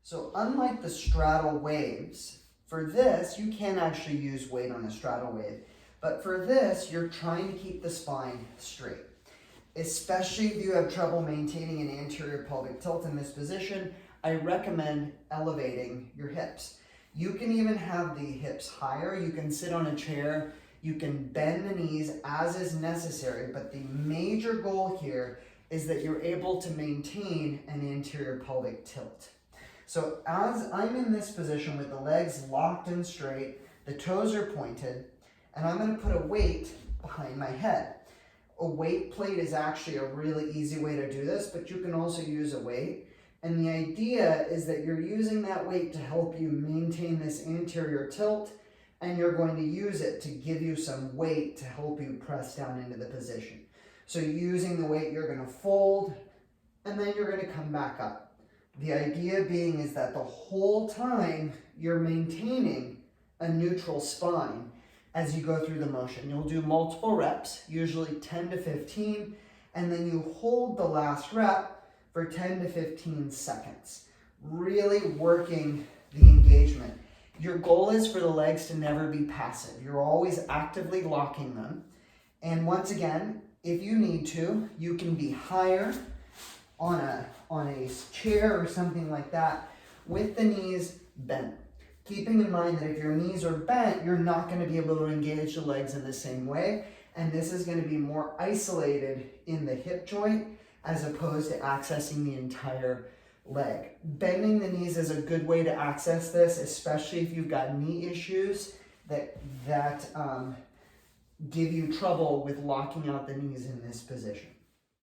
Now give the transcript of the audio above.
So unlike the straddle waves, for this, you can actually use weight on a straddle wave. But for this, you're trying to keep the spine straight. Especially if you have trouble maintaining an anterior pelvic tilt in this position, I recommend elevating your hips. You can even have the hips higher. You can sit on a chair. You can bend the knees as is necessary. But the major goal here is that you're able to maintain an anterior pelvic tilt. So as I'm in this position with the legs locked and straight, the toes are pointed, and I'm going to put a weight behind my head. A weight plate is actually a really easy way to do this, but you can also use a weight. And the idea is that you're using that weight to help you maintain this anterior tilt, and you're going to use it to give you some weight to help you press down into the position. So using the weight, you're going to fold, and then you're going to come back up. The idea being is that the whole time you're maintaining a neutral spine as you go through the motion. You'll do multiple reps, usually 10 to 15, and then you hold the last rep for 10 to 15 seconds, really working the engagement. Your goal is for the legs to never be passive. You're always actively locking them. And once again, if you need to, you can be higher on a chair or something like that with the knees bent. Keeping in mind that if your knees are bent, you're not going to be able to engage the legs in the same way. And this is going to be more isolated in the hip joint as opposed to accessing the entire leg. Bending the knees is a good way to access this, especially if you've got knee issues that give you trouble with locking out the knees in this position.